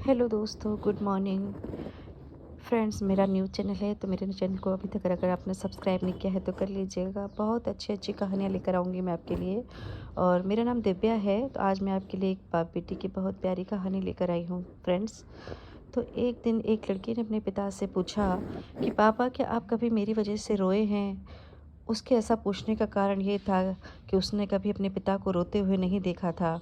Hello दोस्तों, good morning friends. मेरा new channel है तो मेरे चैनल को अभी तक अगर आपने सब्सक्राइब नहीं किया है तो कर लीजिएगा। बहुत अच्छी अच्छी कहानियाँ लेकर आऊँगी मैं आपके लिए। और मेरा नाम दिव्या है। तो आज मैं आपके लिए एक बाप बेटी की बहुत प्यारी कहानी लेकर आई हूँ फ्रेंड्स। तो एक दिन एक लड़की ने अपने पिता से पूछा कि पापा, क्या आप कभी मेरी वजह से रोए हैं? उसके ऐसा पूछने का कारण ये था कि उसने कभी अपने पिता को रोते हुए नहीं देखा था।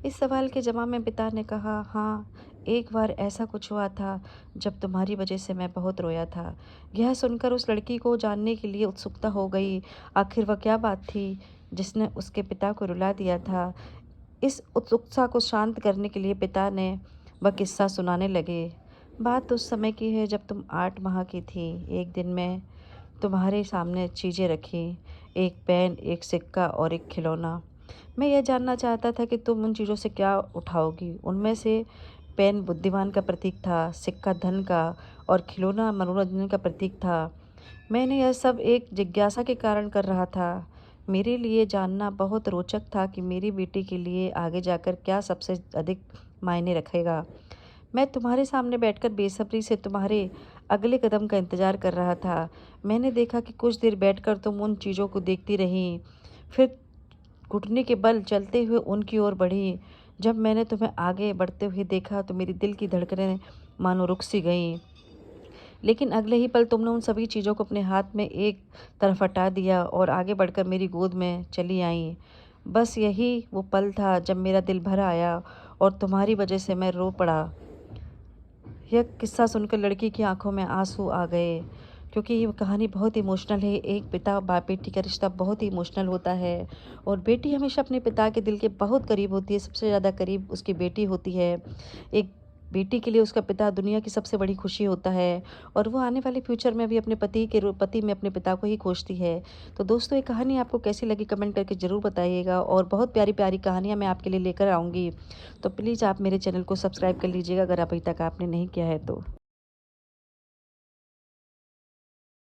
इस सवाल के जवाब में पिता ने कहा, हाँ, एक बार ऐसा कुछ हुआ था जब तुम्हारी वजह से मैं बहुत रोया था। यह सुनकर उस लड़की को जानने के लिए उत्सुकता हो गई। आखिर वह क्या बात थी जिसने उसके पिता को रुला दिया था? इस उत्सुकता को शांत करने के लिए पिता ने वह किस्सा सुनाने लगे। बात उस समय की है जब तुम 8 माह की थी। एक दिन मैं तुम्हारे सामने चीज़ें रखी, एक पेन, एक सिक्का और एक खिलौना। मैं यह जानना चाहता था कि तुम उन चीज़ों से क्या उठाओगी। उनमें से पेन बुद्धिमान का प्रतीक था, सिक्का धन का और खिलौना मनोरंजन का प्रतीक था। मैंने यह सब एक जिज्ञासा के कारण कर रहा था। मेरे लिए जानना बहुत रोचक था कि मेरी बेटी के लिए आगे जाकर क्या सबसे अधिक मायने रखेगा। मैं तुम्हारे सामने बैठकर बेसब्री से तुम्हारे अगले कदम का इंतज़ार कर रहा था। मैंने देखा कि कुछ देर बैठकर तुम उन चीज़ों को देखती रहीं, फिर घुटने के बल चलते हुए उनकी ओर बढ़ी। जब मैंने तुम्हें आगे बढ़ते हुए देखा तो मेरी दिल की धड़कनें मानो रुक सी गईं। लेकिन अगले ही पल तुमने उन सभी चीज़ों को अपने हाथ में एक तरफ हटा दिया और आगे बढ़कर मेरी गोद में चली आईं। बस यही वो पल था जब मेरा दिल भर आया और तुम्हारी वजह से मैं रो पड़ा। यह किस्सा सुनकर लड़की की आंखों में आंसू आ गए, क्योंकि ये कहानी बहुत इमोशनल है। एक पिता बाप बेटी का रिश्ता बहुत ही इमोशनल होता है और बेटी हमेशा अपने पिता के दिल के बहुत करीब होती है। सबसे ज़्यादा करीब उसकी बेटी होती है। एक बेटी के लिए उसका पिता दुनिया की सबसे बड़ी खुशी होता है और वो आने वाले फ्यूचर में भी अपने पति में अपने पिता को ही खोजती है। तो दोस्तों, ये कहानी आपको कैसी लगी कमेंट करके ज़रूर बताइएगा और बहुत प्यारी प्यारी कहानियाँ मैं आपके लिए लेकर आऊँगी। तो प्लीज़ आप मेरे चैनल को सब्सक्राइब कर लीजिएगा अगर अभी तक आपने नहीं किया है तो।